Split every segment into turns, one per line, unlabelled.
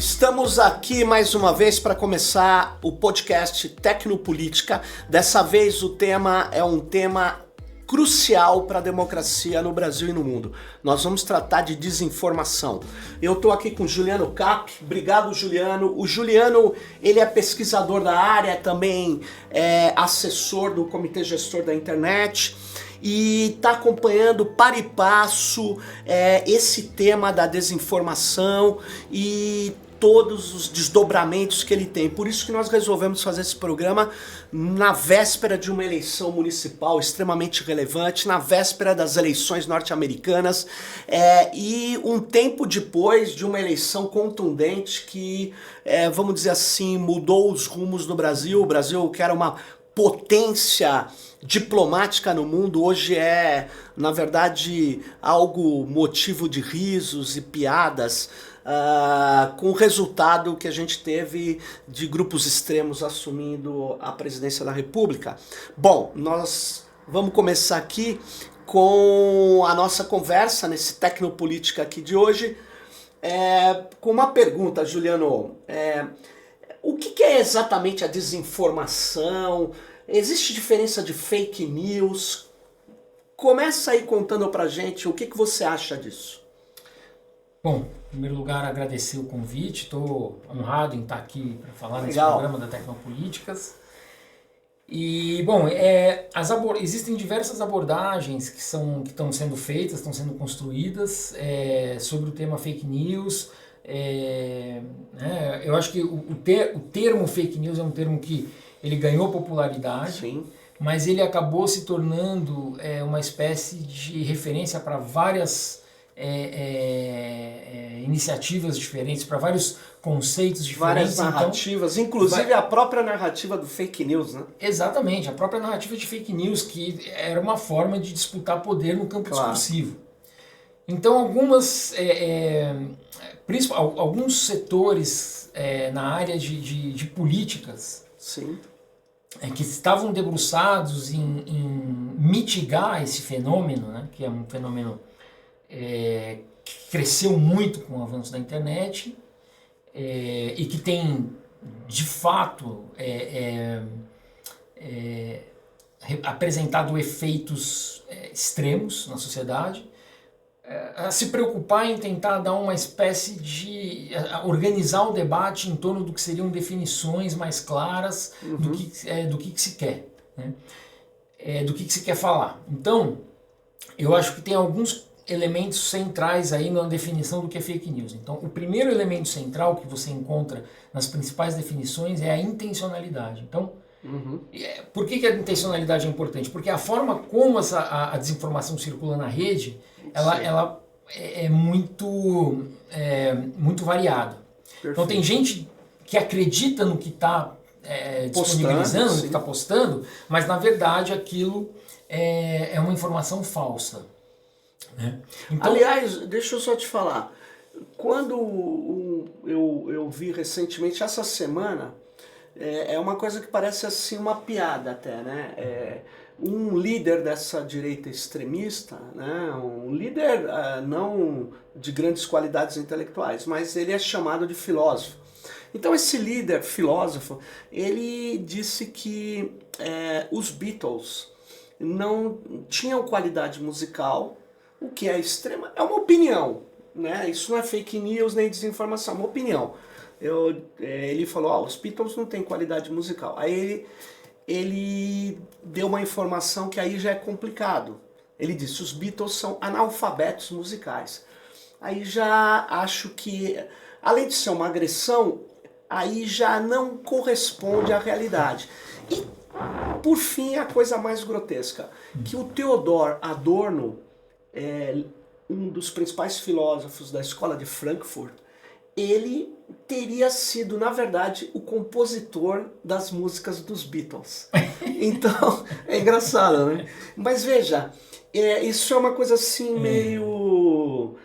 Estamos aqui mais uma vez para começar o podcast Tecnopolítica. Dessa vez o tema é um tema crucial para a democracia no Brasil e no mundo. Nós vamos tratar de desinformação. Eu estou aqui com o Juliano Cap. Obrigado, Juliano. O Juliano, ele é pesquisador da área, também é assessor do Comitê Gestor da Internet e está acompanhando para e passo esse tema da desinformação e todos os desdobramentos que ele tem. Por isso que nós resolvemos fazer esse programa na véspera de uma eleição municipal extremamente relevante, na véspera das eleições norte-americanas e um tempo depois de uma eleição contundente que, vamos dizer assim, mudou os rumos do Brasil. O Brasil, que era uma potência diplomática no mundo, hoje é, na verdade, algo motivo de risos e piadas, com o resultado que a gente teve de grupos extremos assumindo a presidência da República. Bom, nós vamos começar aqui com a nossa conversa nesse Tecnopolítica aqui de hoje, com uma pergunta, Juliano. O que é exatamente a desinformação? Existe diferença de fake news? Começa aí contando pra gente o que você acha disso.
Bom, em primeiro lugar, agradecer o convite. Estou honrado em estar aqui para falar nesse
Legal.
programa da Tecnopolíticas. E, bom, existem diversas abordagens que estão sendo feitas, estão sendo construídas sobre o tema fake news. Eu acho que o termo fake news é um termo que ele ganhou popularidade.
Sim.
Mas ele acabou se tornando uma espécie de referência para várias iniciativas diferentes, para vários conceitos diferentes.
Várias narrativas, então, inclusive a própria narrativa do fake news, né?
Exatamente, a própria narrativa de fake news, que era uma forma de disputar poder no campo discursivo. Então alguns setores na área de políticas,
sim,
que estavam debruçados em mitigar esse fenômeno, né, que é um fenômeno que cresceu muito com o avanço da internet e que tem, de fato, apresentado efeitos extremos na sociedade, a se preocupar em tentar dar uma espécie de organizar o debate em torno do que seriam definições mais claras do que se quer, né? Do que se quer falar. Então, eu acho que tem alguns elementos centrais aí na definição do que é fake news. Então, o primeiro elemento central que você encontra nas principais definições é a intencionalidade. Então, por que a intencionalidade é importante? Porque a forma como a desinformação circula na rede, ela é muito variada. Perfeito. Então tem gente que acredita no que está disponibilizando, no que está postando, mas na verdade aquilo é uma informação falsa, né? Então,
aliás, deixa eu só te falar, quando eu vi recentemente, essa semana, é uma coisa que parece assim uma piada até, né? Um líder dessa direita extremista, né? Um líder não de grandes qualidades intelectuais, mas ele é chamado de filósofo. Então esse líder filósofo, ele disse que os Beatles não tinham qualidade musical, o que é extrema, é uma opinião, né? Isso não é fake news nem desinformação, é uma opinião. Ele falou, os Beatles não têm qualidade musical. Aí ele deu uma informação que aí já é complicado. Ele disse, os Beatles são analfabetos musicais. Aí já acho que, além de ser uma agressão, aí já não corresponde à realidade. E, por fim, a coisa mais grotesca, que o Theodor Adorno, um dos principais filósofos da escola de Frankfurt, ele teria sido, na verdade, o compositor das músicas dos Beatles. Então, é engraçado, né? Mas veja, isso é uma coisa assim meio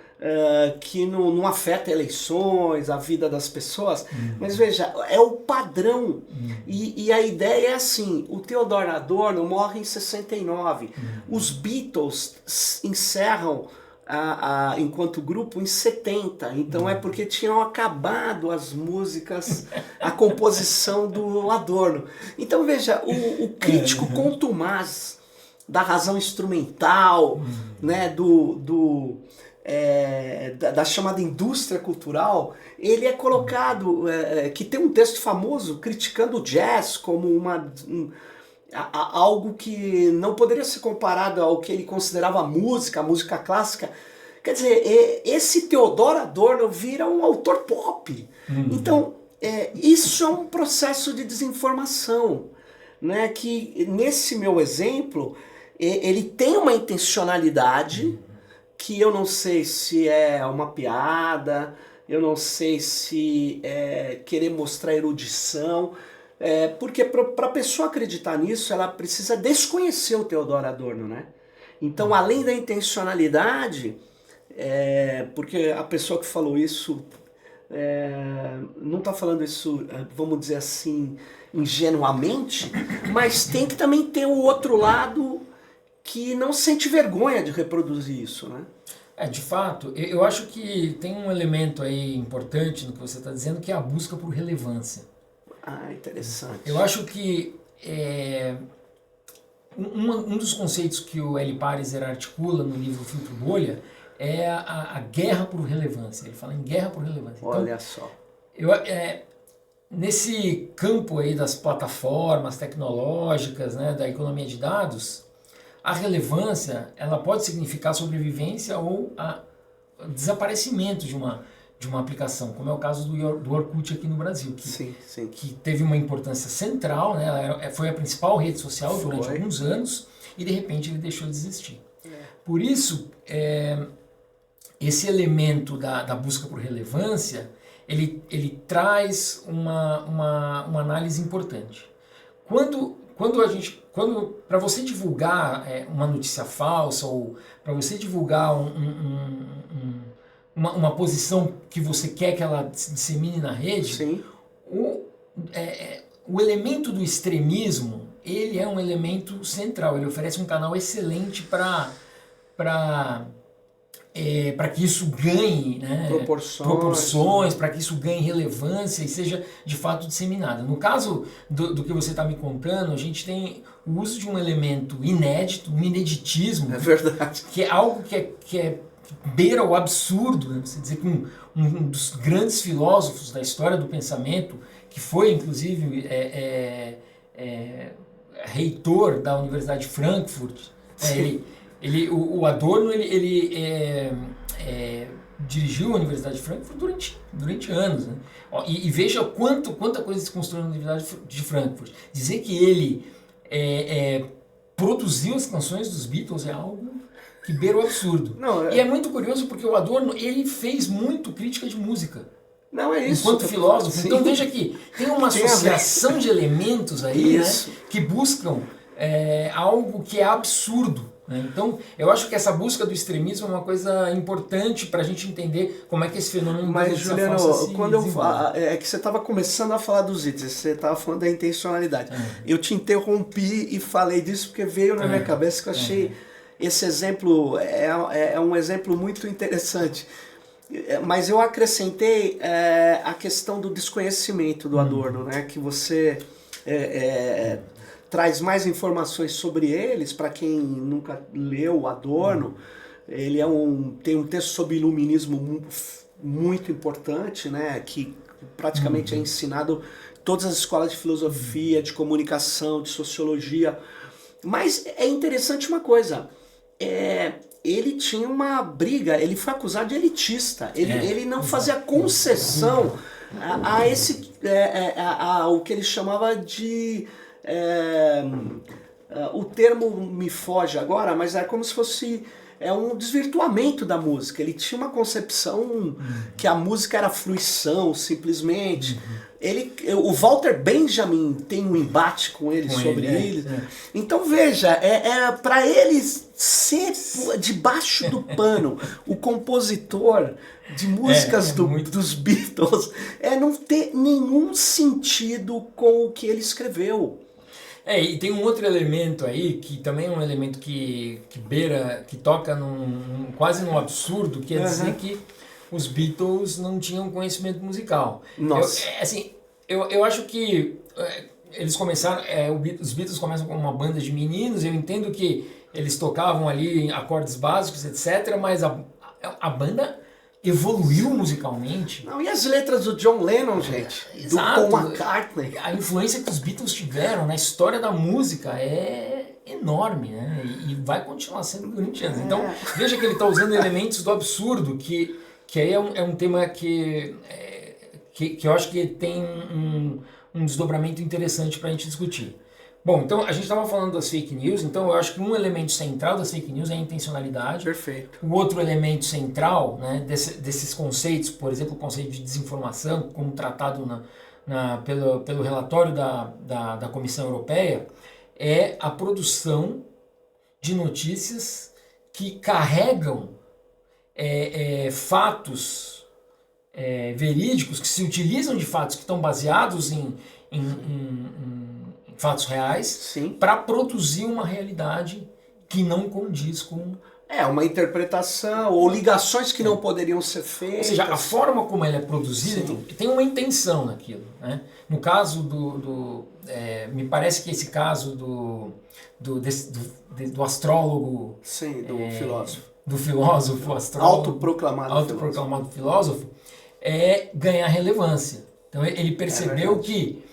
que não afeta eleições, a vida das pessoas, mas veja, é o padrão. E a ideia é assim, o Theodor Adorno morre em 69, os Beatles encerram enquanto grupo em 70. Então é porque tinham acabado as músicas, a composição do Adorno. Então veja, o crítico contumaz da razão instrumental, né, da chamada indústria cultural, ele é colocado, que tem um texto famoso criticando o jazz como algo que não poderia ser comparado ao que ele considerava a música clássica. Quer dizer, esse Theodor Adorno vira um autor pop. Então, isso é um processo de desinformação, né? Que nesse meu exemplo, ele tem uma intencionalidade que eu não sei se é uma piada, eu não sei se é querer mostrar erudição, porque para a pessoa acreditar nisso, ela precisa desconhecer o Theodor Adorno, né? Então, além da intencionalidade, porque a pessoa que falou isso não está falando isso, vamos dizer assim, ingenuamente, mas tem que também ter o outro lado que não sente vergonha de reproduzir isso, né?
De fato, eu acho que tem um elemento aí importante no que você está dizendo, que é a busca por relevância.
Interessante.
Eu acho que um dos conceitos que o L. Pariser articula no livro Filtro Bolha é a guerra por relevância. Ele fala em guerra por relevância.
Olha
então,
só.
Nesse campo aí das plataformas tecnológicas, né, da economia de dados, a relevância ela pode significar sobrevivência ou desaparecimento de uma aplicação, como é o caso do Orkut aqui no Brasil, que teve uma importância central, né? Ela foi a principal rede social durante alguns anos e de repente ele deixou de existir. Por isso, esse elemento da busca por relevância, ele traz uma análise importante. Quando para você divulgar uma notícia falsa ou para você divulgar uma posição que você quer que ela se dissemine na rede, o elemento do extremismo, ele é um elemento central, ele oferece um canal excelente para que isso ganhe, né, proporções, para que isso ganhe relevância e seja de fato disseminado. No caso do que você está me contando, a gente tem o uso de um elemento inédito, um ineditismo, que é algo que beira o absurdo, né? Você dizer que um dos grandes filósofos da história do pensamento, que foi inclusive reitor da Universidade de Frankfurt, o Adorno dirigiu a Universidade de Frankfurt durante anos, né? E veja quanta coisa se construiu na Universidade de Frankfurt. Dizer que ele produziu as canções dos Beatles é algo que beira o absurdo. E é muito curioso porque o Adorno ele fez muito crítica de música.
Não, é isso.
Enquanto filósofo. Sim. Então veja que tem uma associação de elementos aí, né, que buscam algo que é absurdo. Então, eu acho que essa busca do extremismo é uma coisa importante para a gente entender como é que esse fenômeno...
Mas, Juliano, quando é que você estava começando a falar dos itens, você estava falando da intencionalidade. Eu te interrompi e falei disso porque veio na minha cabeça que eu achei esse exemplo é um exemplo muito interessante. Mas eu acrescentei a questão do desconhecimento do Adorno, né? Que você... traz mais informações sobre eles, para quem nunca leu Adorno. Ele tem um texto sobre iluminismo muito importante, né, que praticamente é ensinado em todas as escolas de filosofia, de comunicação, de sociologia. Mas é interessante uma coisa, ele tinha uma briga, ele foi acusado de elitista, ele não fazia concessão ao que ele chamava de... o termo me foge agora, mas é como se fosse um desvirtuamento da música. Ele tinha uma concepção que a música era fruição, simplesmente. O Walter Benjamin tem um embate com ele sobre ele. Então veja, para ele ser debaixo do pano o compositor de músicas dos Beatles não ter nenhum sentido com o que ele escreveu.
E tem um outro elemento aí, que também é um elemento que beira, que toca quase num absurdo, que é dizer que os Beatles não tinham conhecimento musical.
Nossa.
Eu acho que eles começaram, os Beatles começam com uma banda de meninos, eu entendo que eles tocavam ali acordes básicos, etc., mas a banda evoluiu musicalmente.
Não, e as letras do John Lennon, gente?
Exato.
Do Paul McCartney.
A influência que os Beatles tiveram na história da música é enorme, né? E vai continuar sendo durante anos. Então, veja que ele está usando elementos do absurdo, que aí é um tema que eu acho que tem um desdobramento interessante para a gente discutir. Bom, então a gente estava falando das fake news, então eu acho que um elemento central das fake news é a intencionalidade.
Perfeito.
O outro elemento central, né, desses conceitos, por exemplo, o conceito de desinformação, como tratado pelo relatório da Comissão Europeia, é a produção de notícias que carregam fatos verídicos, que se utilizam de fatos que estão baseados em fatos reais, para produzir uma realidade que não condiz com...
uma interpretação, ou ligações que não poderiam ser feitas.
Ou seja, a forma como ela é produzida tem uma intenção naquilo, né? No caso me parece que esse caso do astrólogo...
Sim, do filósofo.
Do filósofo, astrólogo...
Autoproclamado
filósofo, é ganhar relevância. Então ele percebeu que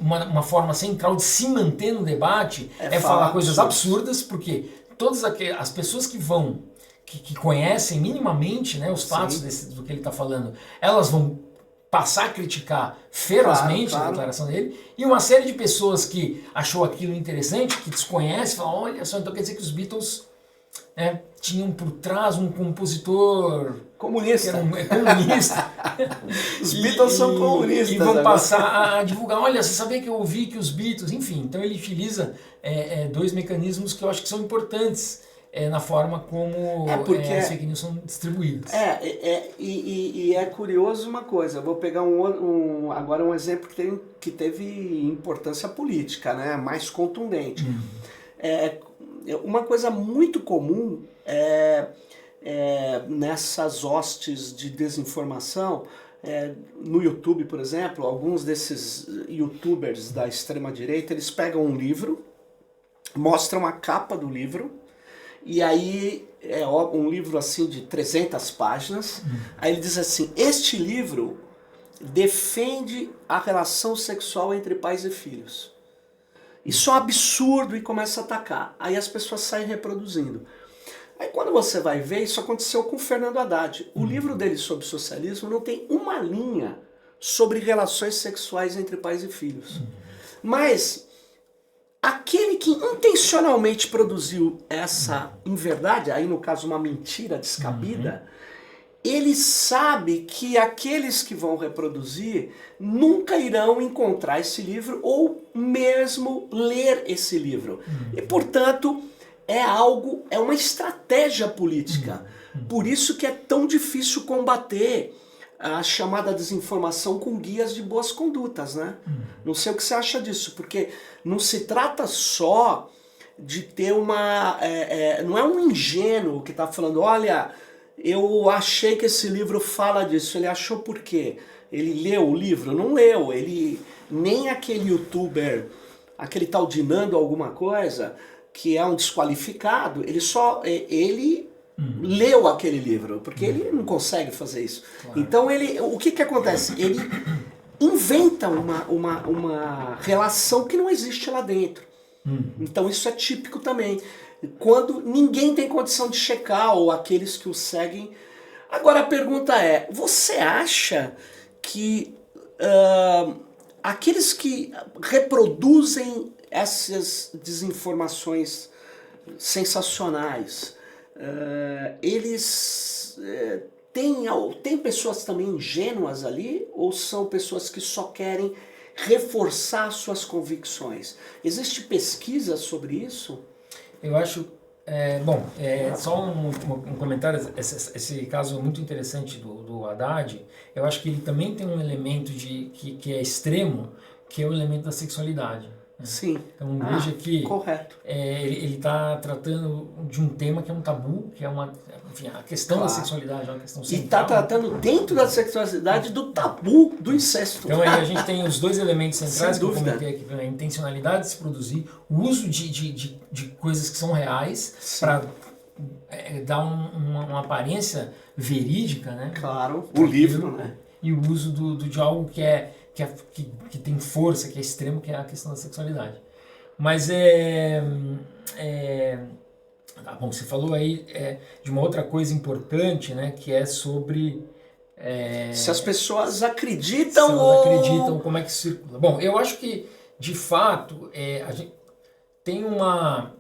uma forma central de se manter no debate é falar coisas absurdas, porque todas as pessoas que conhecem minimamente, né, os fatos do que ele está falando, elas vão passar a criticar ferozmente a declaração dele, e uma série de pessoas que achou aquilo interessante, que desconhece, falam, olha só, então quer dizer que os Beatles tinham por trás um compositor
comunista.
Comunista.
Os Beatles são comunistas.
E vão passar a divulgar. Olha, você sabia que eu ouvi que os Beatles... Enfim, então ele utiliza dois mecanismos que eu acho que são importantes na forma como as fake news são distribuídas.
E é curioso uma coisa. Eu vou pegar agora um exemplo que teve importância política, né? Mais contundente. Uma coisa muito comum nessas hostes de desinformação, no YouTube, por exemplo, alguns desses youtubers da extrema-direita, eles pegam um livro, mostram a capa do livro, e aí um livro assim de 300 páginas, aí ele diz assim, este livro defende a relação sexual entre pais e filhos. Isso é um absurdo, e começa a atacar. Aí as pessoas saem reproduzindo. Aí quando você vai ver, isso aconteceu com o Fernando Haddad. O livro dele sobre socialismo não tem uma linha sobre relações sexuais entre pais e filhos. Mas aquele que intencionalmente produziu essa inverdade, aí no caso uma mentira descabida, ele sabe que aqueles que vão reproduzir nunca irão encontrar esse livro ou mesmo ler esse livro. E, portanto, é uma estratégia política. Por isso que é tão difícil combater a chamada desinformação com guias de boas condutas, né? Não sei o que você acha disso, porque não se trata só de ter não é um ingênuo que está falando, olha, eu achei que esse livro fala disso. Ele achou por quê? Ele leu o livro? Não leu. Nem aquele youtuber, aquele tal de Nando alguma coisa, que é um desqualificado, ele leu aquele livro, porque ele não consegue fazer isso. Claro. Então o que acontece? Ele inventa uma relação que não existe lá dentro. Então isso é típico também. Quando ninguém tem condição de checar, ou aqueles que o seguem. Agora a pergunta é, você acha que aqueles que reproduzem essas desinformações sensacionais, eles têm pessoas também ingênuas ali, ou são pessoas que só querem reforçar suas convicções? Existe pesquisa sobre isso?
Eu acho... só um comentário, esse caso muito interessante do Haddad, eu acho que ele também tem um elemento que é extremo, que é o elemento da sexualidade.
Sim.
Então veja que
correto.
Ele está tratando de um tema que é um tabu, que é enfim, a questão da sexualidade é uma questão central.
E está tratando dentro da sexualidade do tabu do incesto.
Então aí a gente tem os dois elementos centrais que eu comentei aqui, a intencionalidade de se produzir, o uso de coisas que são reais para dar uma aparência verídica, né?
Claro, o livro, né?
E o uso de algo que tem força, que é extremo, que é a questão da sexualidade. Mas bom, você falou aí de uma outra coisa importante, né, que é sobre...
se as pessoas acreditam
como é que circula. Bom, eu acho que, de fato, a gente tem uma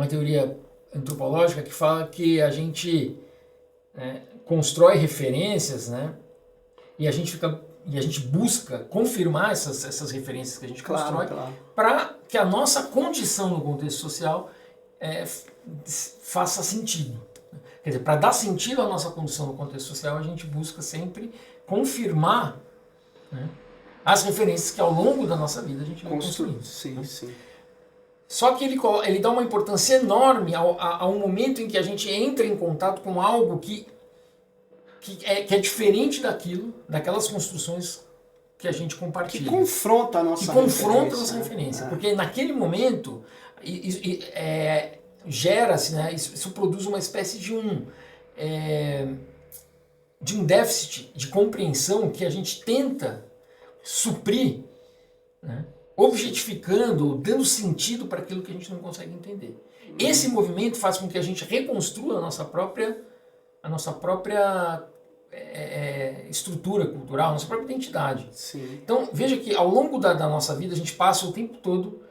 teoria antropológica que fala que a gente constrói referências, né, e a gente busca confirmar essas referências que a gente constrói para que a nossa condição no contexto social faça sentido. Quer dizer, para dar sentido à nossa condição no contexto social, a gente busca sempre confirmar, né, as referências que ao longo da nossa vida a gente vai construindo.
Sim,
né?
sim.
Só que ele dá uma importância enorme ao momento em que a gente entra em contato com algo que é diferente daquelas construções que a gente compartilha.
Que confronta a nossa
referência. Porque naquele momento gera-se, né, isso produz uma espécie de um déficit de compreensão que a gente tenta suprir, né, objetificando, dando sentido para aquilo que a gente não consegue entender. Esse movimento faz com que a gente reconstrua a nossa própria estrutura cultural, nossa própria identidade.
Sim.
Então, veja que ao longo da nossa vida a gente passa o tempo todo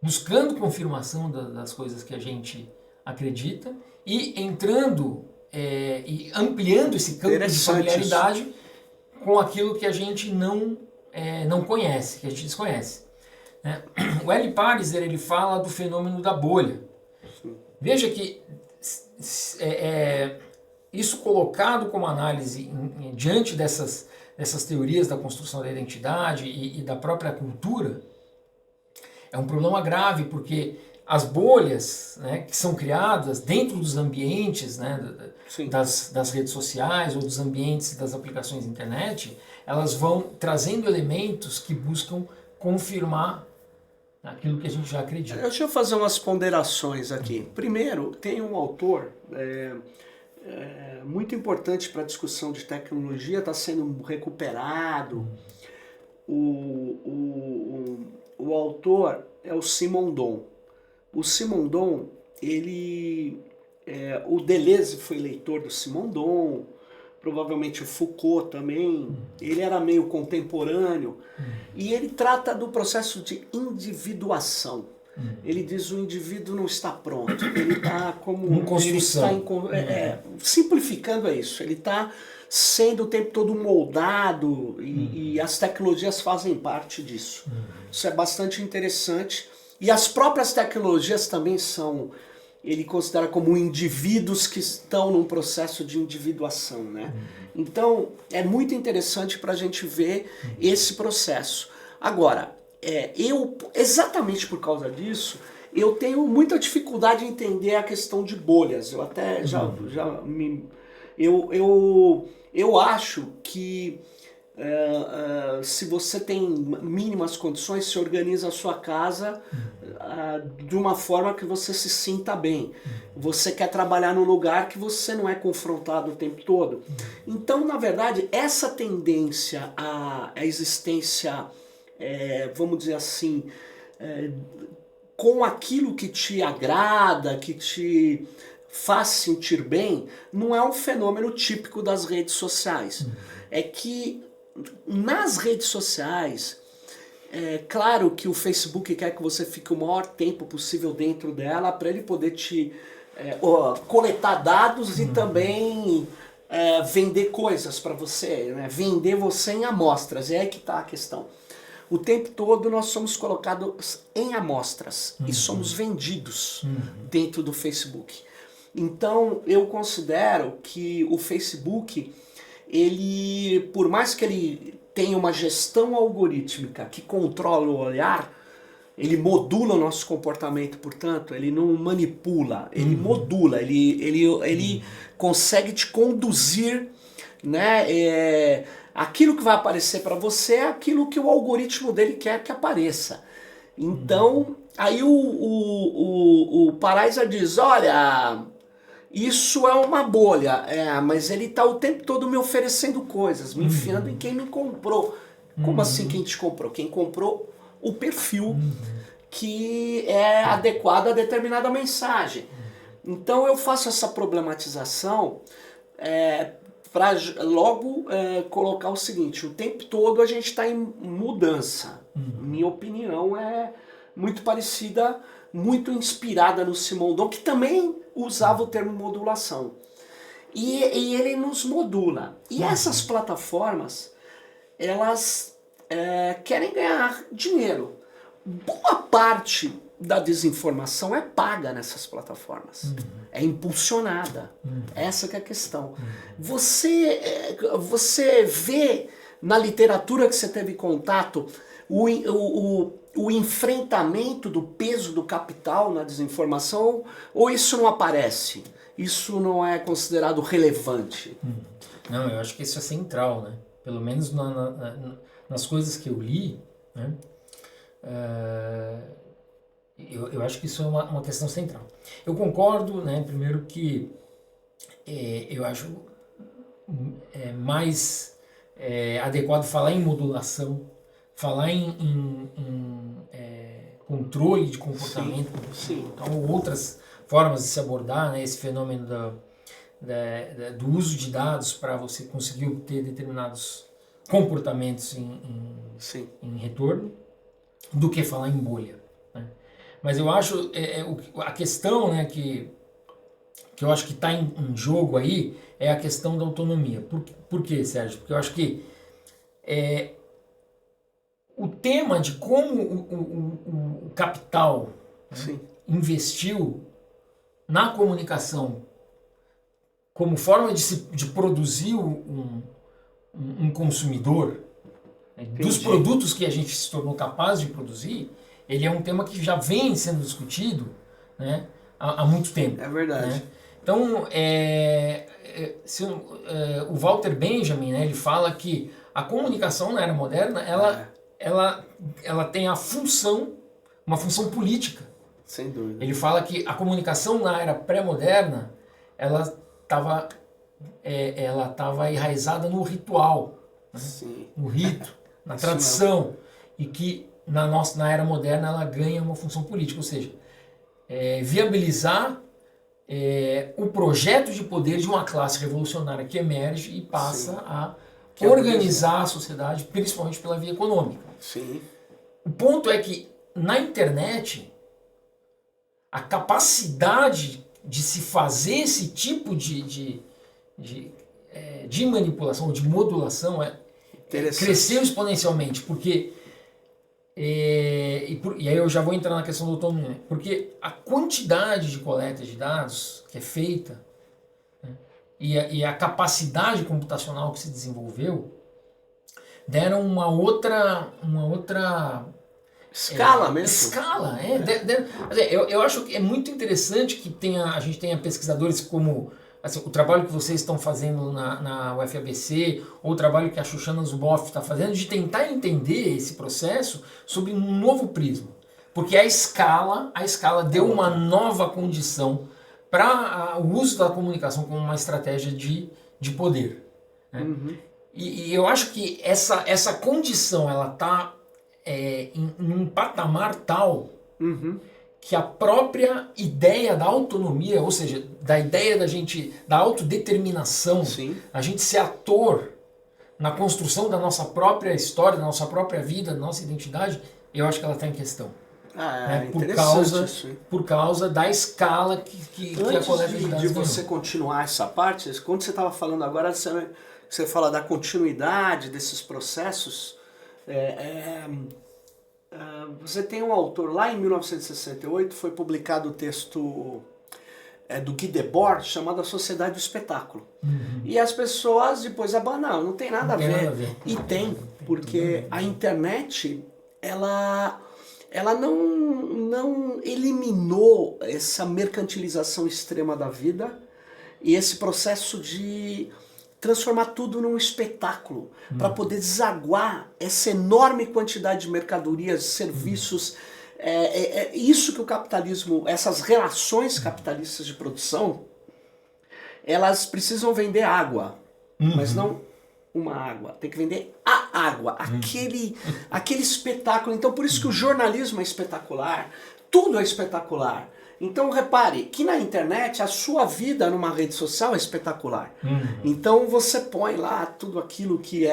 buscando confirmação das coisas que a gente acredita e entrando e ampliando esse campo de familiaridade com aquilo que a gente não conhece, que a gente desconhece. Né? O L. Pariser, ele fala do fenômeno da bolha. Veja que isso colocado como análise diante dessas teorias da construção da identidade e da própria cultura, é um problema grave, porque as bolhas, né, que são criadas dentro dos ambientes, né, das redes sociais ou dos ambientes das aplicações da internet, elas vão trazendo elementos que buscam confirmar aquilo que a gente já acredita.
Deixa eu fazer umas ponderações aqui. Primeiro, tem um autor muito importante para a discussão de tecnologia, está sendo recuperado. O autor é o Simondon. O Simondon, o Deleuze foi leitor do Simondon, provavelmente o Foucault também, ele era meio contemporâneo, e ele trata do processo de individuação. Ele diz que o indivíduo não está pronto, ele está como...
Em construção.
Simplificando é isso, ele está sendo o tempo todo moldado e as tecnologias fazem parte disso. Isso é bastante interessante. E as próprias tecnologias também são, ele considera como indivíduos que estão num processo de individuação, né? Então, é muito interessante para a gente ver esse processo. Agora, exatamente por causa disso, eu tenho muita dificuldade em entender a questão de bolhas. Eu até eu acho que se você tem mínimas condições, se organiza a sua casa de uma forma que você se sinta bem. Você quer trabalhar num lugar que você não é confrontado o tempo todo. Então, na verdade, essa tendência à existência, vamos dizer assim, com aquilo que te agrada, que te faz sentir bem, não é um fenômeno típico das redes sociais. É que nas redes sociais, claro que o Facebook quer que você fique o maior tempo possível dentro dela para ele poder te coletar dados e também vender coisas para você, né? Vender você em amostras, é aí que está a questão. O tempo todo nós somos colocados em amostras e somos vendidos dentro do Facebook. Então eu considero que o Facebook, ele, por mais que ele tem uma gestão algorítmica que controla o olhar, ele modula o nosso comportamento, portanto, ele não manipula, ele modula, ele consegue te conduzir, né? Aquilo que vai aparecer para você é aquilo que o algoritmo dele quer que apareça. Então, aí o Paraiza diz, olha, isso é uma bolha, mas ele está o tempo todo me oferecendo coisas, me enfiando em quem me comprou. Como assim quem te comprou? Quem comprou o perfil que é adequado a determinada mensagem. Então eu faço essa problematização para logo colocar o seguinte, o tempo todo a gente está em mudança. Minha opinião é muito parecida, muito inspirada no Simondon, que também usava o termo modulação. E ele nos modula. E essas plataformas, elas querem ganhar dinheiro. Boa parte da desinformação é paga nessas plataformas. É impulsionada. Essa que é a questão. Você vê na literatura que você teve contato o enfrentamento do peso do capital na desinformação, ou isso não aparece? Isso não é considerado relevante?
Não, eu acho que isso é central, né? Pelo menos nas coisas que eu li, né? Eu acho que isso é uma questão central. Eu concordo, né, primeiro que eu acho mais adequado falar em modulação, falar em controle de comportamento,
sim.
Então, outras formas de se abordar, né, esse fenômeno do uso de dados para você conseguir obter determinados comportamentos em retorno, do que falar em bolha. Né? Mas eu acho, a questão, né, que eu acho que está em jogo aí é a questão da autonomia. Por quê, Sérgio? Porque eu acho que o tema de como o capital, né, investiu na comunicação como forma de produzir um consumidor, né, dos produtos que a gente se tornou capaz de produzir, ele é um tema que já vem sendo discutido, né, há muito tempo.
É verdade.
Né? Então, o Walter Benjamin, né, ele fala que a comunicação na era moderna, ela tem uma função política.
Sem dúvida.
Ele fala que a comunicação na era pré-moderna, ela estava enraizada no ritual, né? No rito, na tradição, e que na era moderna ela ganha uma função política, ou seja, viabilizar o projeto de poder de uma classe revolucionária que emerge e passa a organizar a sociedade, principalmente pela via econômica.
Sim.
O ponto é que na internet a capacidade de se fazer esse tipo de manipulação, de modulação, cresceu exponencialmente, porque e aí eu já vou entrar na questão do autonomia, porque a quantidade de coleta de dados que é feita, né, e a capacidade computacional que se desenvolveu deram uma outra
escala mesmo.
Escala, eu acho que é muito interessante que a gente tenha pesquisadores como assim, o trabalho que vocês estão fazendo na UFABC, ou o trabalho que a Shoshana Zuboff está fazendo, de tentar entender esse processo sob um novo prisma. Porque a escala deu uma nova condição para o uso da comunicação como uma estratégia de poder. Né? E eu acho que essa condição ela está em um patamar tal que a própria ideia da autonomia, ou seja, da ideia da autodeterminação, a gente ser ator na construção da nossa própria história, da nossa própria vida, da nossa identidade, eu acho que ela está em questão. Por causa da escala que a coleta de dados
de você continuar essa parte, quando você estava falando agora, você fala da continuidade desses processos, você tem um autor, lá em 1968 foi publicado o texto do Guy Debord chamado A Sociedade do Espetáculo. E as pessoas depois abanam, não tem nada a ver. E tem, porque a internet, ela não eliminou essa mercantilização extrema da vida e esse processo de transformar tudo num espetáculo, para poder desaguar essa enorme quantidade de mercadorias, serviços. Isso que o capitalismo, essas relações capitalistas de produção, elas precisam vender água, mas não uma água, tem que vender a água, aquele espetáculo. Então por isso que o jornalismo é espetacular, tudo é espetacular. Então repare que na internet a sua vida numa rede social é espetacular. Então você põe lá tudo aquilo que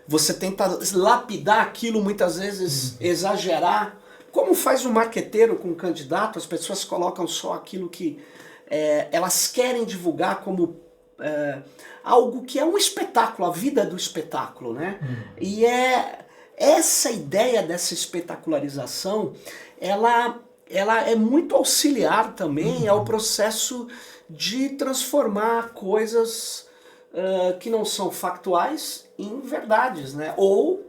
você tenta lapidar aquilo, muitas vezes exagerar. Como faz um marqueteiro com um candidato, as pessoas colocam só aquilo que elas querem divulgar como algo que é um espetáculo, a vida do espetáculo, né? E essa ideia dessa espetacularização, ela é muito auxiliar também ao processo de transformar coisas que não são factuais em verdades, né? Ou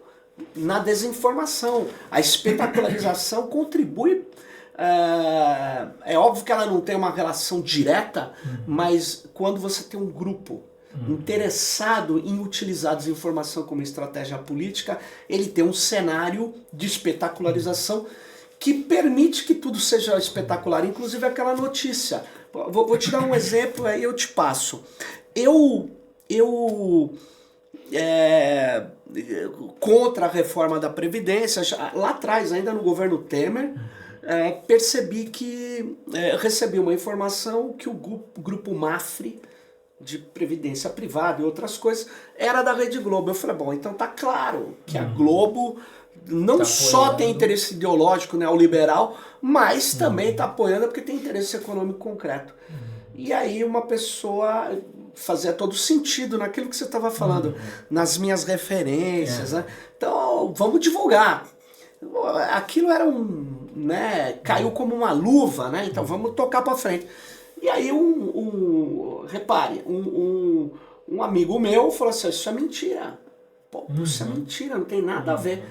na desinformação. A espetacularização contribui. É óbvio que ela não tem uma relação direta, mas quando você tem um grupo interessado em utilizar a desinformação como estratégia política, ele tem um cenário de espetacularização que permite que tudo seja espetacular, inclusive aquela notícia. Vou te dar um exemplo, aí eu te passo. Contra a reforma da Previdência, lá atrás, ainda no governo Temer, percebi que recebi uma informação que o grupo Mafre, de Previdência Privada e outras coisas, era da Rede Globo. Eu falei, bom, então tá claro que a Globo não só tem interesse ideológico neoliberal, mas também está apoiando porque tem interesse econômico concreto. E aí uma pessoa fazia todo sentido naquilo que você estava falando, nas minhas referências, né? Então vamos divulgar. Aquilo era caiu como uma luva, né? Então vamos tocar para frente. E aí repare, um amigo meu falou assim, isso é mentira. Pô, isso é mentira, não tem nada a ver.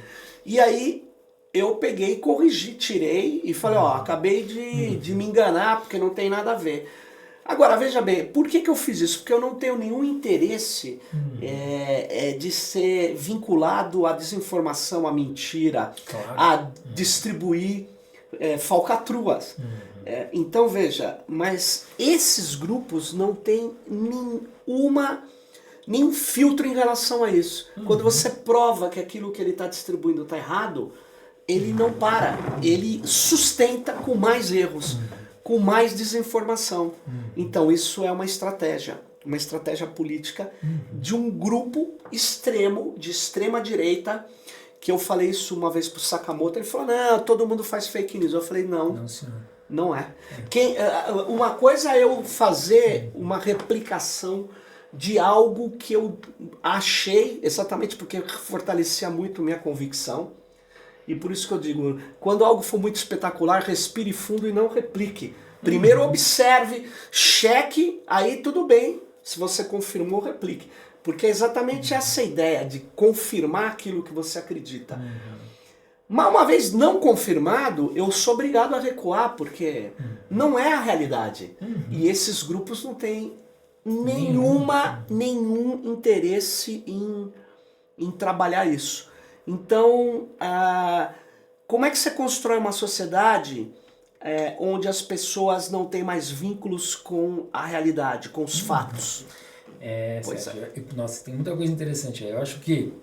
E aí eu peguei, corrigi, tirei e falei, acabei de me enganar porque não tem nada a ver. Agora, veja bem, por que eu fiz isso? Porque eu não tenho nenhum interesse de ser vinculado à desinformação, à mentira, a distribuir falcatruas. Então, veja, mas esses grupos não têm nenhum filtro em relação a isso. Quando você prova que aquilo que ele está distribuindo está errado, ele não para, ele sustenta com mais erros, com mais desinformação. Então isso é uma estratégia política de um grupo extremo, de extrema direita, que eu falei isso uma vez pro Sakamoto, ele falou, não, todo mundo faz fake news. Eu falei, não, senhor. Não é. Uma coisa é eu fazer uma replicação de algo que eu achei, exatamente porque fortalecia muito minha convicção. E por isso que eu digo, quando algo for muito espetacular, respire fundo e não replique. Primeiro observe, cheque, aí tudo bem. Se você confirmou, replique. Porque é exatamente essa ideia de confirmar aquilo que você acredita. Mas uma vez não confirmado, eu sou obrigado a recuar, porque não é a realidade. E esses grupos não têm nenhum interesse em trabalhar isso. Então, como é que você constrói uma sociedade onde as pessoas não têm mais vínculos com a realidade, com os fatos?
Nossa, tem muita coisa interessante aí. Eu acho que,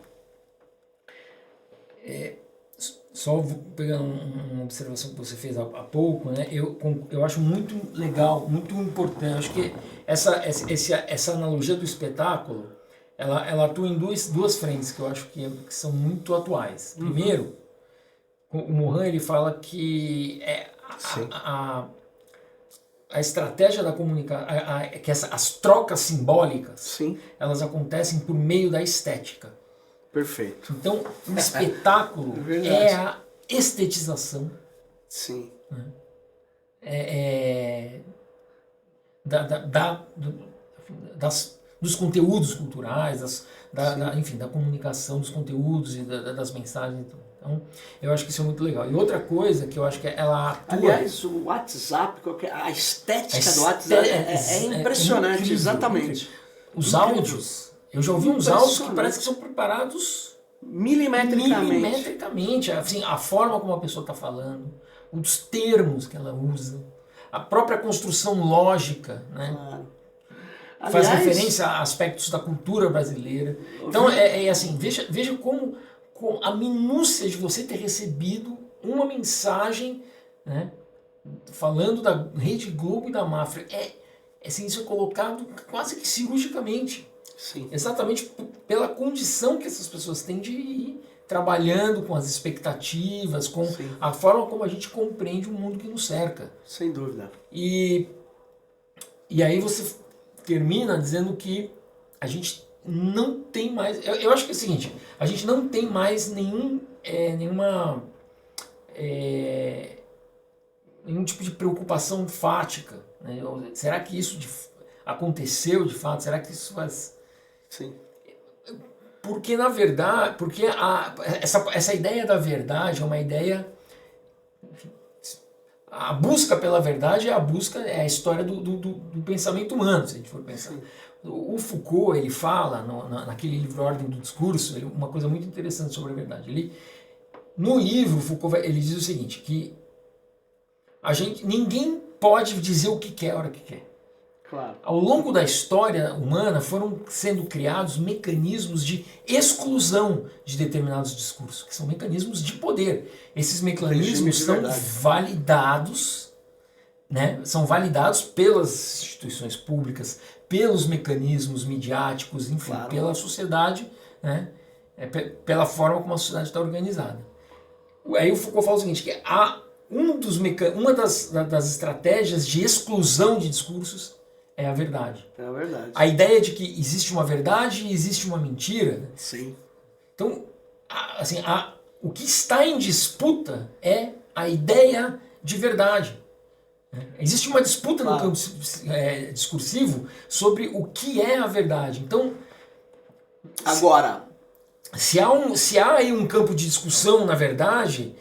só pegando uma observação que você fez há pouco, né, eu acho muito legal, muito importante. Eu acho que essa analogia do espetáculo, ela atua em duas frentes que eu acho que são muito atuais. Primeiro, o Mohan ele fala que a estratégia da comunicação, que as trocas simbólicas, elas acontecem por meio da estética.
Perfeito.
Então, o espetáculo é a estetização.
Sim.
dos conteúdos culturais, enfim, da comunicação dos conteúdos e das mensagens. Então, eu acho que isso é muito legal. E outra coisa que eu acho que ela atua...
Aliás, o WhatsApp, a estética do WhatsApp é impressionante,
incrível,
exatamente.
Incrível. Os áudios, eu já ouvi uns áudios que parece que são preparados milimetricamente. Assim, a forma como a pessoa está falando, os termos que ela usa, a própria construção lógica, né?
Claro.
Faz referência a aspectos da cultura brasileira. Então, assim, veja como a minúcia de você ter recebido uma mensagem, né, falando da Rede Globo e da Mafra. Assim, isso é colocado quase que cirurgicamente.
Sim.
Exatamente pela condição que essas pessoas têm de ir trabalhando com as expectativas, com a forma como a gente compreende o mundo que nos cerca.
Sem dúvida.
E aí você termina dizendo que a gente não tem mais... Eu acho que é o seguinte, a gente não tem mais nenhum tipo de preocupação fática, né? Será que isso aconteceu de fato? Será que isso faz...
Sim.
Porque, na verdade, essa ideia da verdade é uma ideia... Enfim, a busca pela verdade é a história do pensamento humano, se a gente for pensar. Sim. O Foucault, ele fala, naquele livro Ordem do Discurso, uma coisa muito interessante sobre a verdade. No livro, Foucault ele diz o seguinte, que ninguém pode dizer o que quer a hora que quer.
Claro.
Ao longo da história humana foram sendo criados mecanismos de exclusão de determinados discursos, que são mecanismos de poder. Esses mecanismos são validados, né? São validados pelas instituições públicas, pelos mecanismos midiáticos, enfim, claro, pela sociedade, né? Pela forma como a sociedade está organizada. Aí o Foucault fala o seguinte, que uma das estratégias de exclusão de discursos é a verdade.
É a verdade.
A ideia de que existe uma verdade e existe uma mentira.
Sim.
Então, assim, o que está em disputa é a ideia de verdade. Existe uma disputa no campo discursivo sobre o que é a verdade. Então,
agora,
se há aí um campo de discussão, na verdade,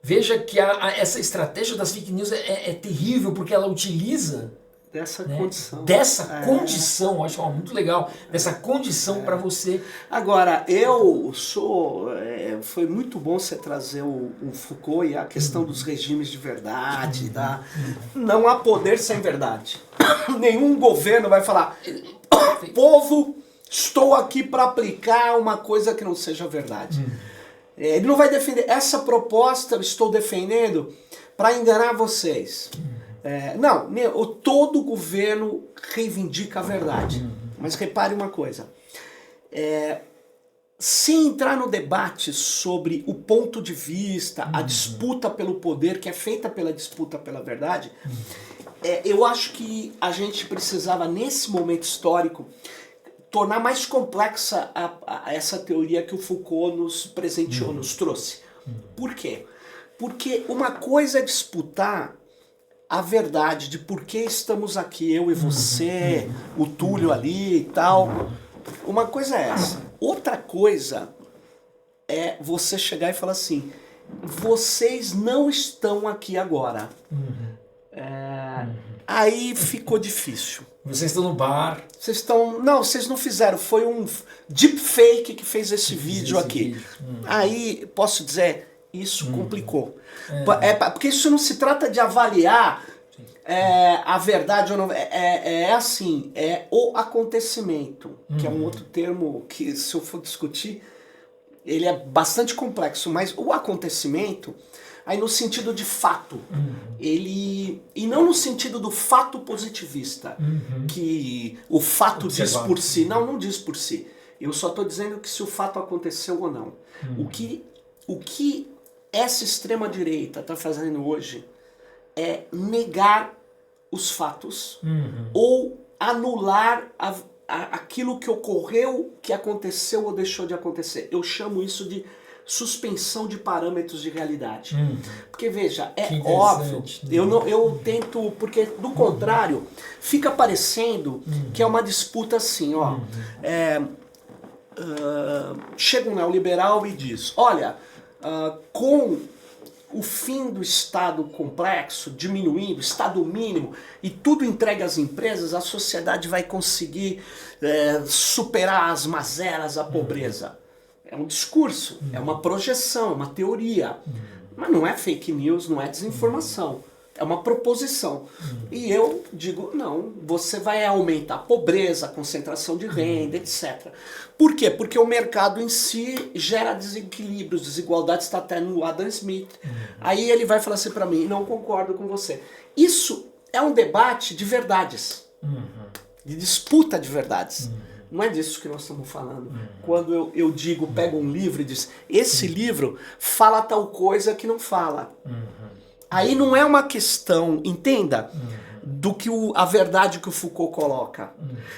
veja que essa estratégia das fake news é terrível, porque ela utiliza
dessa condição.
Dessa condição, eu acho muito legal, dessa condição para você.
Agora, foi muito bom você trazer o Foucault e a questão dos regimes de verdade. Não há poder sem verdade. Nenhum governo vai falar, povo, estou aqui para aplicar uma coisa que não seja verdade. Ele não vai defender, essa proposta eu estou defendendo para enganar vocês. Todo governo reivindica a verdade. Mas repare uma coisa. Se entrar no debate sobre o ponto de vista, a disputa pelo poder, que é feita pela disputa pela verdade, eu acho que a gente precisava, nesse momento histórico, tornar mais complexa essa teoria que o Foucault nos presenteou, nos trouxe. Por quê? Porque uma coisa é disputar a verdade de por que estamos aqui, eu e você, o Túlio ali e tal. Uma coisa é essa. Outra coisa é você chegar e falar assim, vocês não estão aqui agora. Aí ficou difícil.
Vocês estão no bar.
Vocês não fizeram. Foi um deepfake que fez esse vídeo aqui. Aí, posso dizer, isso complicou. Porque isso não se trata de avaliar a verdade ou não. Assim, é o acontecimento, que é um outro termo que, se eu for discutir, ele é bastante complexo, mas o acontecimento, aí no sentido de fato, e não no sentido do fato positivista, que o fato diz por si. Não diz por si. Eu só estou dizendo que se o fato aconteceu ou não. O que essa extrema-direita está fazendo hoje é negar os fatos ou anular aquilo que ocorreu, que aconteceu ou deixou de acontecer. Eu chamo isso de suspensão de parâmetros de realidade. Porque veja, é
Que
óbvio,
interessante.
eu tento, porque do contrário, fica parecendo que é uma disputa assim, ó. Chega um neoliberal e diz, olha, com o fim do Estado complexo, diminuindo, Estado mínimo, e tudo entregue às empresas, a sociedade vai conseguir superar as mazelas, a pobreza. É um discurso, é uma projeção, é uma teoria. Mas não é fake news, não é desinformação. É uma proposição. E eu digo, não, você vai aumentar a pobreza, a concentração de renda, etc. Por quê? Porque o mercado em si gera desequilíbrios, desigualdades, está até no Adam Smith. Aí ele vai falar assim para mim, não concordo com você. Isso é um debate de verdades, de disputa de verdades. Não é disso que nós estamos falando. Quando eu digo, pego um livro e diz, esse livro fala tal coisa que não fala. Aí não é uma questão, entenda, do que a verdade que o Foucault coloca.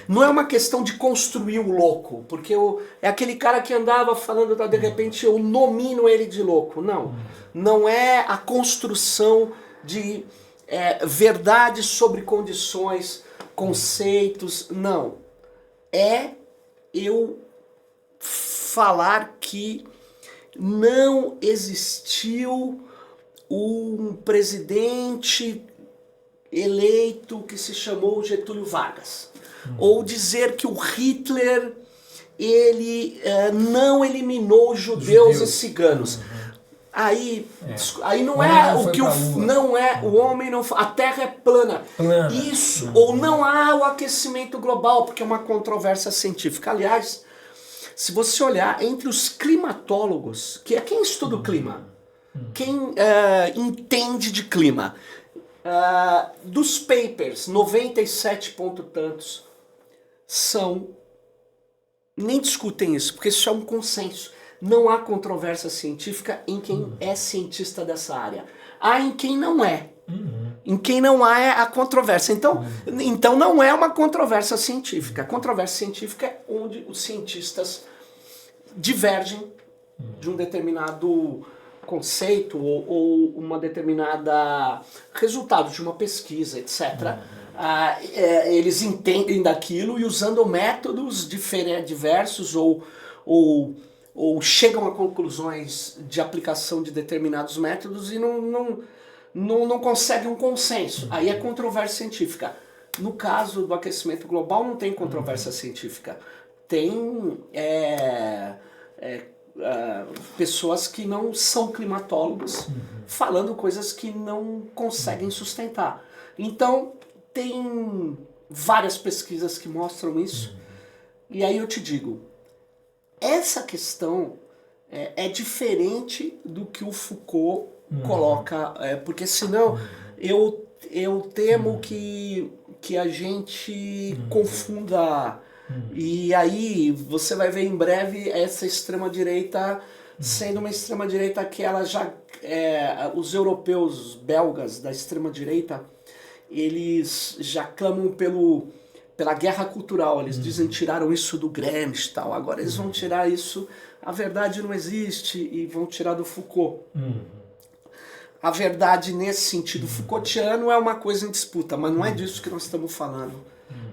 Não é uma questão de construir o louco, porque é aquele cara que andava falando, de repente eu nomino ele de louco. Não. Não é a construção de verdade sobre condições, conceitos, não. É eu falar que não existiu um presidente eleito que se chamou Getúlio Vargas. Ou dizer que o Hitler ele não eliminou judeus e ciganos. Aí não é o que não é o homem não, a Terra é plana. Isso ou não há o aquecimento global, porque é uma controvérsia científica. Aliás, se você olhar entre os climatólogos, que é quem estuda o clima, quem entende de clima, dos papers, 97 ponto tantos nem discutem isso, porque isso é um consenso. Não há controvérsia científica em quem é cientista dessa área. Há em quem não é. Em quem não há a controvérsia. Então não é uma controvérsia científica. A controvérsia científica é onde os cientistas divergem de um determinado conceito ou uma determinada resultado de uma pesquisa, etc. Eles entendem daquilo e usando métodos diversos ou chegam a conclusões de aplicação de determinados métodos e não conseguem um consenso. Aí é controvérsia científica. No caso do aquecimento global não tem controvérsia científica. Tem pessoas que não são climatólogos falando coisas que não conseguem sustentar. Então tem várias pesquisas que mostram isso. E aí eu te digo, essa questão é diferente do que o Foucault coloca, porque senão eu temo que a gente confunda, e aí você vai ver em breve essa extrema-direita sendo uma extrema-direita que ela já... os europeus belgas da extrema-direita, eles já clamam pela guerra cultural, eles dizem tiraram isso do Gramsci e tal, agora eles vão tirar isso, a verdade não existe, e vão tirar do Foucault. A verdade nesse sentido Foucaultiano é uma coisa em disputa, mas não é disso que nós estamos falando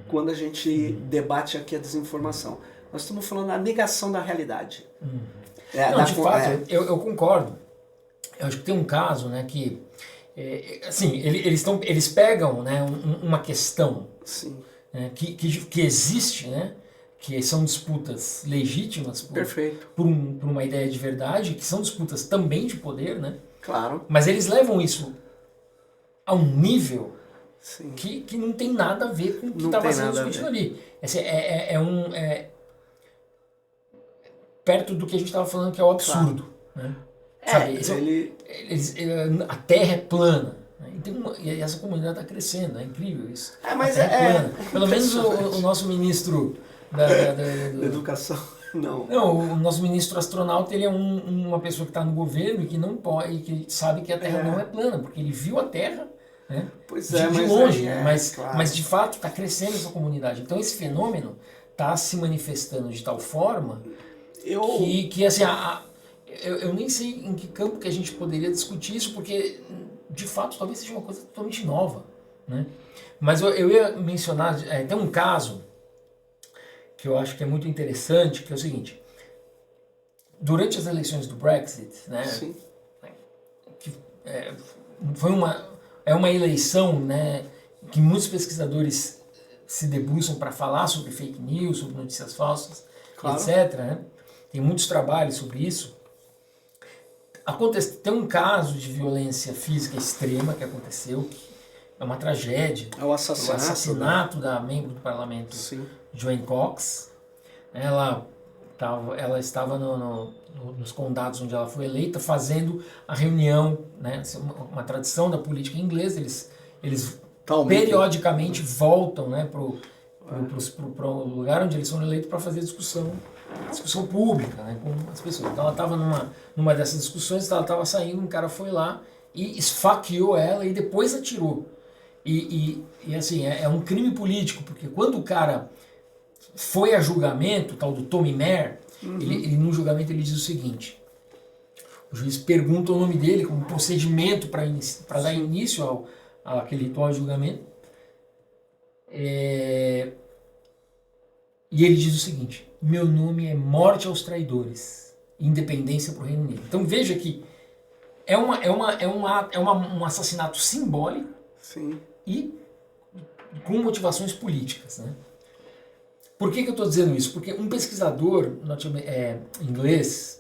quando a gente debate aqui a desinformação. Nós estamos falando da negação da realidade.
De fato, eu concordo. Eu acho que tem um caso, né, que assim, eles pegam, né, uma questão,
sim,
que existe, né, que são disputas legítimas por uma ideia de verdade, que são disputas também de poder, né?
Claro.
Mas eles levam isso a um nível
sim,
que não tem nada a ver com o que estava sendo discutido ali. Perto do que a gente estava falando, que é o absurdo. Claro. Né? Sabe, a Terra é plana. E essa comunidade está crescendo, é incrível isso.
Mas
pelo menos o nosso ministro da
educação, não,
o nosso ministro astronauta, ele é uma pessoa que está no governo e que não pode, que sabe que a Terra não é plana, porque ele viu a Terra, né, de longe,
claro.
Mas de fato está crescendo essa comunidade. Então esse fenômeno está se manifestando de tal forma que assim, eu nem sei em que campo que a gente poderia discutir isso, porque, de fato, talvez seja uma coisa totalmente nova, né? Mas eu ia mencionar, tem um caso que eu acho que é muito interessante, que é o seguinte: durante as eleições do Brexit, né,
Sim.
que, é uma eleição, né, que muitos pesquisadores se debruçam para falar sobre fake news, sobre notícias falsas,
Claro.
etc., né? Tem muitos trabalhos sobre isso. Tem um caso de violência física extrema que aconteceu, que é uma tragédia.
É o assassinato,
da membro do parlamento,
Sim.
Joanne Cox. Ela estava nos condados onde ela foi eleita, fazendo a reunião, né, uma tradição da política inglesa. Eles periodicamente voltam, né, para o lugar onde eles foram eleitos para fazer discussão pública, né, com as pessoas. Então ela estava numa dessas discussões, ela estava saindo, um cara foi lá e esfaqueou ela e depois atirou. E assim, é um crime político, porque quando o cara foi a julgamento, o tal do Tommy Maher, ele no julgamento ele diz o seguinte: o juiz pergunta o nome dele como procedimento para dar início àquele ritual de julgamento, e ele diz o seguinte: meu nome é morte aos traidores, independência para o Reino Unido. Então veja que é um assassinato simbólico.
Sim.
E com motivações políticas, né? Por que eu estou dizendo isso? Porque um pesquisador inglês,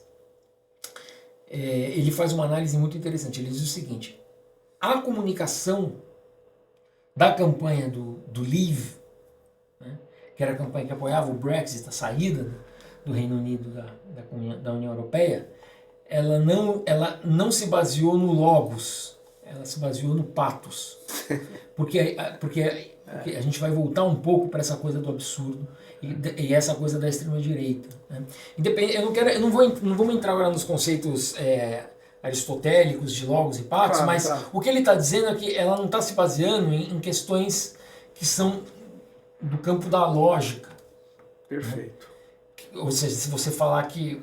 ele faz uma análise muito interessante. Ele diz o seguinte: a comunicação da campanha do Leave, né, que era a campanha que apoiava o Brexit, a saída do Reino Unido da União Europeia, ela não se baseou no logos, ela se baseou no pathos. Porque a gente vai voltar um pouco para essa coisa do absurdo e essa coisa da extrema-direita, né? Não vou entrar agora nos conceitos aristotélicos de logos e pathos, claro, mas claro. O que ele está dizendo é que ela não está se baseando em questões que são do campo da lógica.
Perfeito.
Né? Ou seja, se você falar que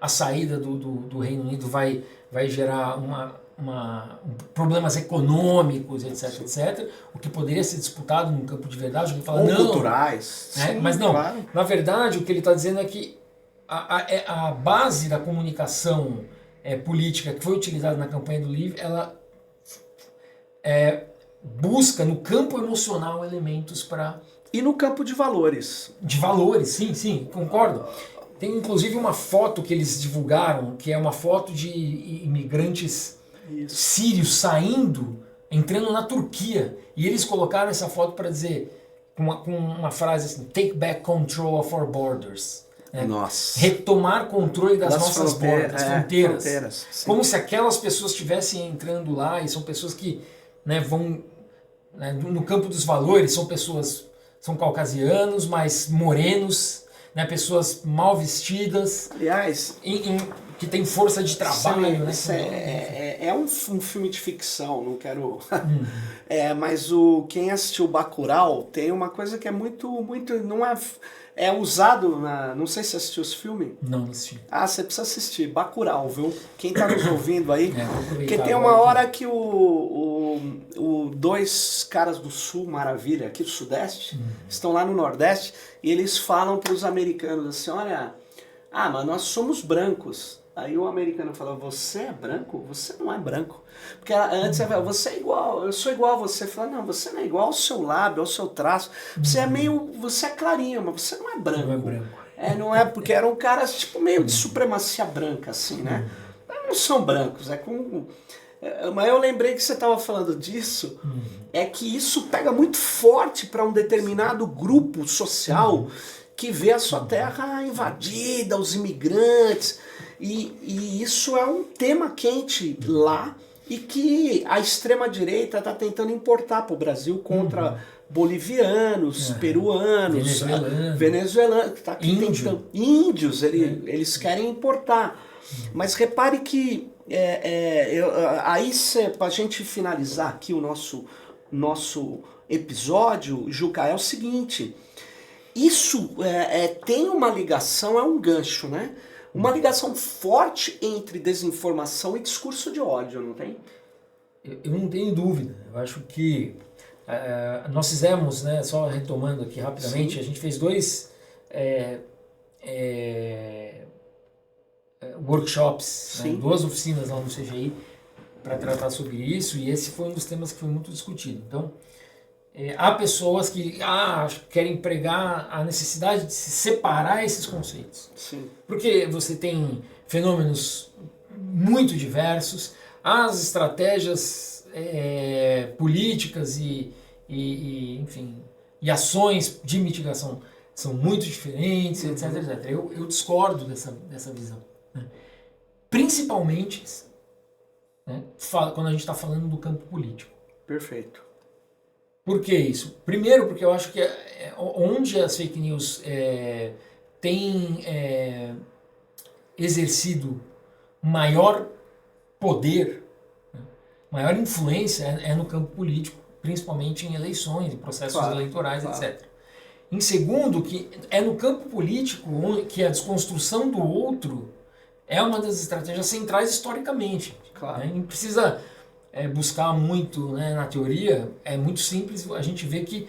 a saída do Reino Unido vai gerar problemas econômicos, etc, etc, o que poderia ser disputado no campo de verdade, ele fala,
ou
não,
culturais.
Sim, mas não, claro. Na verdade o que ele está dizendo é que a base da comunicação política que foi utilizada na campanha do Leave, ela busca no campo emocional elementos para...
E no campo de valores.
De valores, sim, concordo. Tem inclusive uma foto que eles divulgaram, que é uma foto de imigrantes sírios entrando na Turquia. E eles colocaram essa foto para dizer, com uma frase assim: take back control of our borders. Né?
Nossa.
Retomar controle das nossas fronteiras. Como se aquelas pessoas estivessem entrando lá, e são pessoas que, né, vão... Né, no campo dos valores, são caucasianos, mas morenos, né, pessoas mal vestidas,
aliás,
que tem força de trabalho.
É um filme de ficção, não quero... mas quem assistiu Bacurau tem uma coisa que é muito não é usado não sei se você assistiu esse filme.
Não assisti.
Você precisa assistir Bacurau, viu? Quem tá nos ouvindo aí, porque tem uma hora que dois caras do Sul, Maravilha, aqui do Sudeste, estão lá no Nordeste, e eles falam para os americanos assim: olha, mas nós somos brancos. Aí o americano fala: você é branco? Você não é branco. Porque antes você fala: você é igual, eu sou igual a você. Fala: não, você não é igual ao seu lábio, ao seu traço. Você é clarinho, mas você não é branco.
Não é branco.
Não é, porque eram caras tipo meio de supremacia branca, assim, né? Não são brancos, mas eu lembrei que você estava falando disso, é que isso pega muito forte para um determinado grupo social que vê a sua terra invadida, os imigrantes, e isso é um tema quente lá, e que a extrema-direita está tentando importar para o Brasil contra bolivianos, peruanos, venezuelanos, tá aqui tentando, índios, eles querem importar. Mas repare que, para a gente finalizar aqui o nosso episódio, Juca, é o seguinte: isso tem uma ligação, é um gancho, né? uma ligação forte entre desinformação e discurso de ódio, não tem?
Eu não tenho dúvida. Eu acho que nós fizemos, né, só retomando aqui rapidamente, a gente fez 2 workshops, né, 2 oficinas lá no CGI para tratar sobre isso, e esse foi um dos temas que foi muito discutido. Então, há pessoas que querem pregar a necessidade de se separar esses conceitos.
Sim.
Porque você tem fenômenos muito diversos, as estratégias políticas enfim, e ações de mitigação são muito diferentes, etc, etc. Eu discordo dessa visão, né? Principalmente, né, quando a gente está falando do campo político.
Perfeito.
Por que isso? Primeiro, porque eu acho que onde as fake news têm exercido maior poder, né, maior influência é no campo político, principalmente em eleições, em processos eleitorais, etc. Em segundo, que é no campo político que a desconstrução do outro é uma das estratégias centrais historicamente.
Claro.
Né? Não precisa buscar muito, né, na teoria, é muito simples, a gente vê que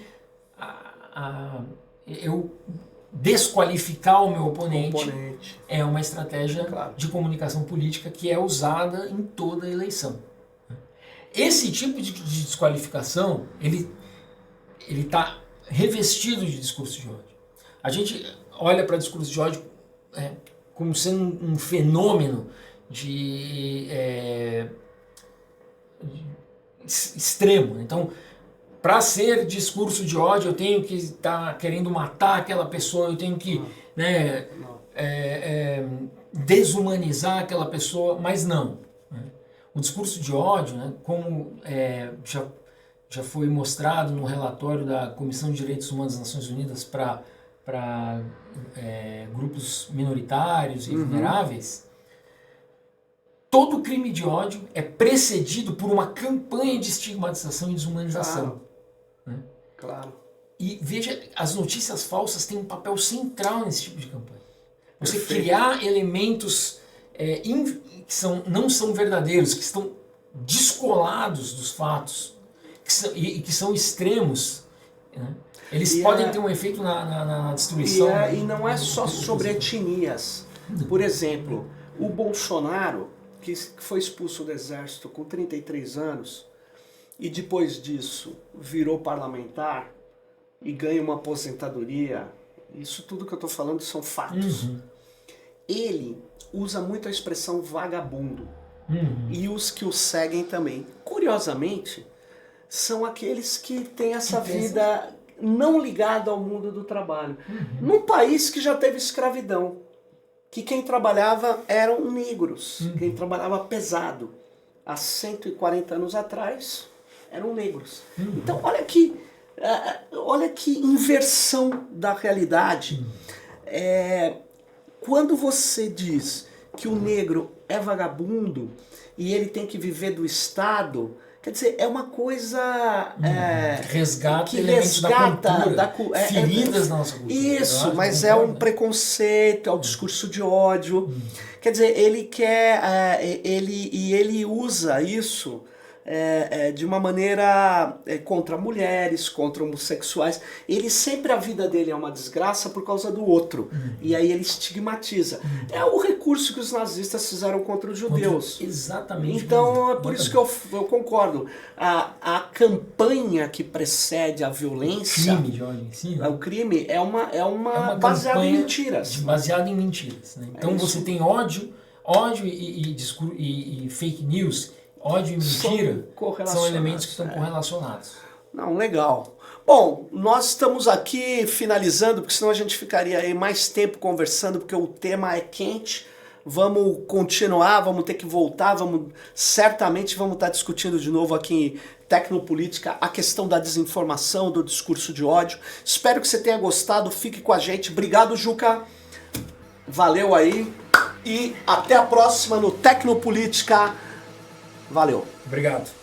eu desqualificar o meu oponente é uma estratégia de comunicação política que é usada em toda eleição. Esse tipo de desqualificação, ele está revestido de discurso de ódio. A gente olha para discurso de ódio como sendo um fenômeno extremo. Então, para ser discurso de ódio, eu tenho que estar querendo matar aquela pessoa, eu tenho que desumanizar aquela pessoa, mas não. Né? O discurso de ódio, né, como já foi mostrado no relatório da Comissão de Direitos Humanos das Nações Unidas para grupos minoritários e vulneráveis, todo crime de ódio é precedido por uma campanha de estigmatização e desumanização. Né?
Claro.
E veja, as notícias falsas têm um papel central nesse tipo de campanha. Você criar elementos que não são verdadeiros, que estão descolados dos fatos, que são extremos, né? Eles podem ter um efeito na destruição.
E não é só sobre etnias. Por exemplo, o Bolsonaro, que foi expulso do exército com 33 anos e depois disso virou parlamentar e ganha uma aposentadoria, isso tudo que eu estou falando são fatos. Ele usa muito a expressão vagabundo. E os que o seguem também. Curiosamente, são aqueles que têm essa vida não ligada ao mundo do trabalho. Num país que já teve escravidão, que quem trabalhava eram negros, quem trabalhava pesado. Há 140 anos atrás, eram negros. Então, olha que inversão da realidade. Quando você diz que o negro é vagabundo e ele tem que viver do Estado, quer dizer, é uma coisa
que resgata feridas na nossa cultura.
Isso, mas é um preconceito, é um discurso de ódio. Quer dizer, ele quer, ele usa isso de uma maneira contra mulheres, contra homossexuais. A vida dele é uma desgraça por causa do outro. E aí ele estigmatiza. É o recurso que os nazistas fizeram contra os judeus.
Exatamente.
Então é por isso que eu concordo. A campanha que precede a violência, o crime é uma baseada em mentiras.
Baseada em mentiras. Né? Então você tem ódio e fake news. Ódio e mentira são elementos que estão correlacionados.
Não, legal. Bom, nós estamos aqui finalizando, porque senão a gente ficaria aí mais tempo conversando, porque o tema é quente. Vamos continuar, vamos ter que voltar, certamente vamos estar discutindo de novo aqui em Tecnopolítica a questão da desinformação, do discurso de ódio. Espero que você tenha gostado, fique com a gente. Obrigado, Juca. Valeu aí. E até a próxima no Tecnopolítica. Valeu.
Obrigado.